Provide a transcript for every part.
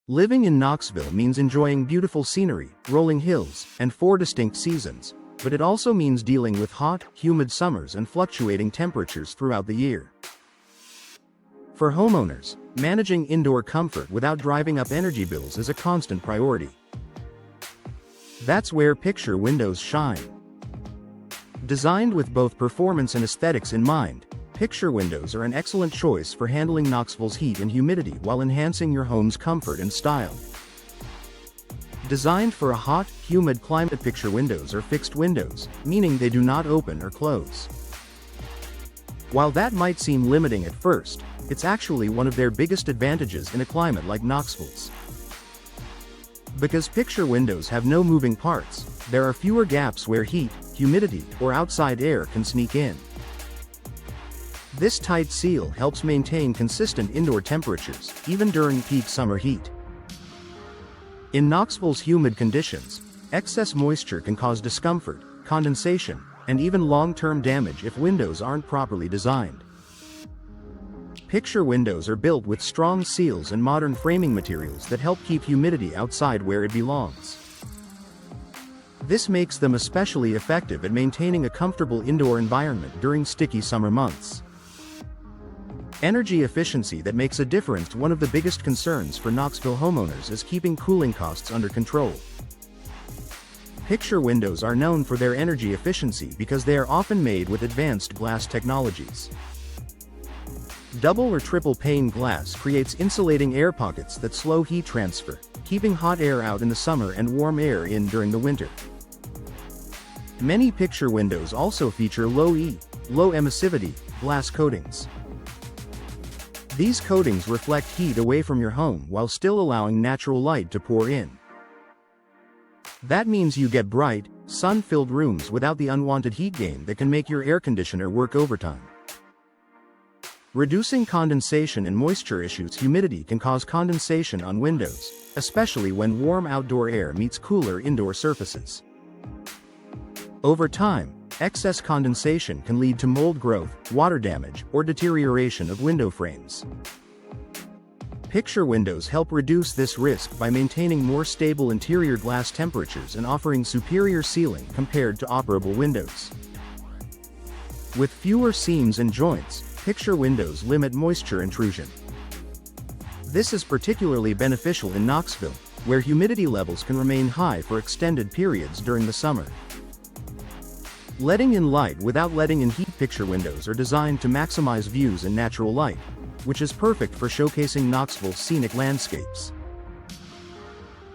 Living in Knoxville means enjoying beautiful scenery, rolling hills, and 4 distinct seasons, but it also means dealing with hot, humid summers and fluctuating temperatures throughout the year. For homeowners, managing indoor comfort without driving up energy bills is a constant priority. That's where Picture Windows shine. Designed with both performance and aesthetics in mind, Picture Windows are an excellent choice for handling Knoxville's heat and humidity while enhancing your home's comfort and style. Designed for a hot, humid climate, Picture Windows are fixed windows, meaning they do not open or close. While that might seem limiting at first, it's actually one of their biggest advantages in a climate like Knoxville's. Because Picture Windows have no moving parts, there are fewer gaps where heat, humidity, or outside air can sneak in. This tight seal helps maintain consistent indoor temperatures, even during peak summer heat. In Knoxville's humid conditions, excess moisture can cause discomfort, condensation, and even long-term damage if windows aren't properly designed. Picture Windows are built with strong seals and modern framing materials that help keep humidity outside where it belongs. This makes them especially effective at maintaining a comfortable indoor environment during sticky summer months. Energy efficiency that makes a difference. One of the biggest concerns for Knoxville homeowners is keeping cooling costs under control. Picture Windows are known for their energy efficiency because they are often made with advanced glass technologies. Double or triple pane glass creates insulating air pockets that slow heat transfer, keeping hot air out in the summer and warm air in during the winter. Many Picture Windows also feature low emissivity glass coatings. These coatings reflect heat away from your home while still allowing natural light to pour in. That means you get bright, sun-filled rooms without the unwanted heat gain that can make your air conditioner work overtime. Reducing condensation and moisture issues. Humidity can cause condensation on windows, especially when warm outdoor air meets cooler indoor surfaces. Over time, excess condensation can lead to mold growth, water damage, or deterioration of window frames. Picture Windows help reduce this risk by maintaining more stable interior glass temperatures and offering superior sealing compared to operable windows. With fewer seams and joints, Picture Windows limit moisture intrusion. This is particularly beneficial in Knoxville, where humidity levels can remain high for extended periods during the summer. Letting in light without letting in heat. Picture Windows are designed to maximize views in natural light, which is perfect for showcasing Knoxville's scenic landscapes.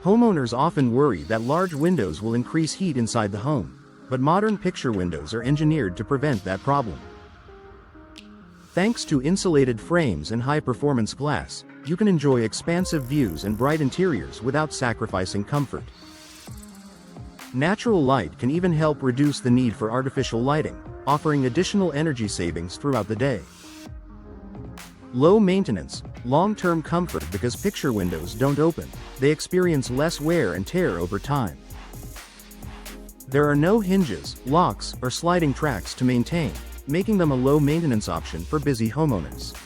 Homeowners often worry that large windows will increase heat inside the home, but modern Picture Windows are engineered to prevent that problem. Thanks to insulated frames and high-performance glass, you can enjoy expansive views and bright interiors without sacrificing comfort. Natural light can even help reduce the need for artificial lighting, offering additional energy savings throughout the day. Low maintenance, long-term comfort. Because Picture Windows don't open, they experience less wear and tear over time. There are no hinges, locks, or sliding tracks to maintain, making them a low-maintenance option for busy homeowners.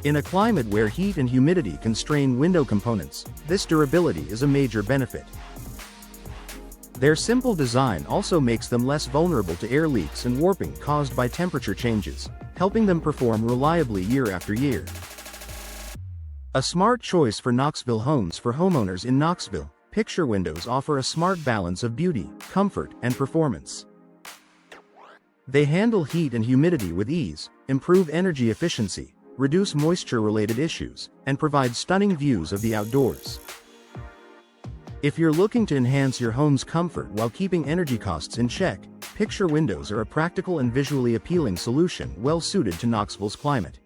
In a climate where heat and humidity constrain window components, this durability is a major benefit. Their simple design also makes them less vulnerable to air leaks and warping caused by temperature changes, helping them perform reliably year after year. A smart choice for Knoxville homes. For homeowners in Knoxville, Picture Windows offer a smart balance of beauty, comfort, and performance. They handle heat and humidity with ease, improve energy efficiency, reduce moisture-related issues, and provide stunning views of the outdoors. If you're looking to enhance your home's comfort while keeping energy costs in check, Picture Windows are a practical and visually appealing solution well suited to Knoxville's climate.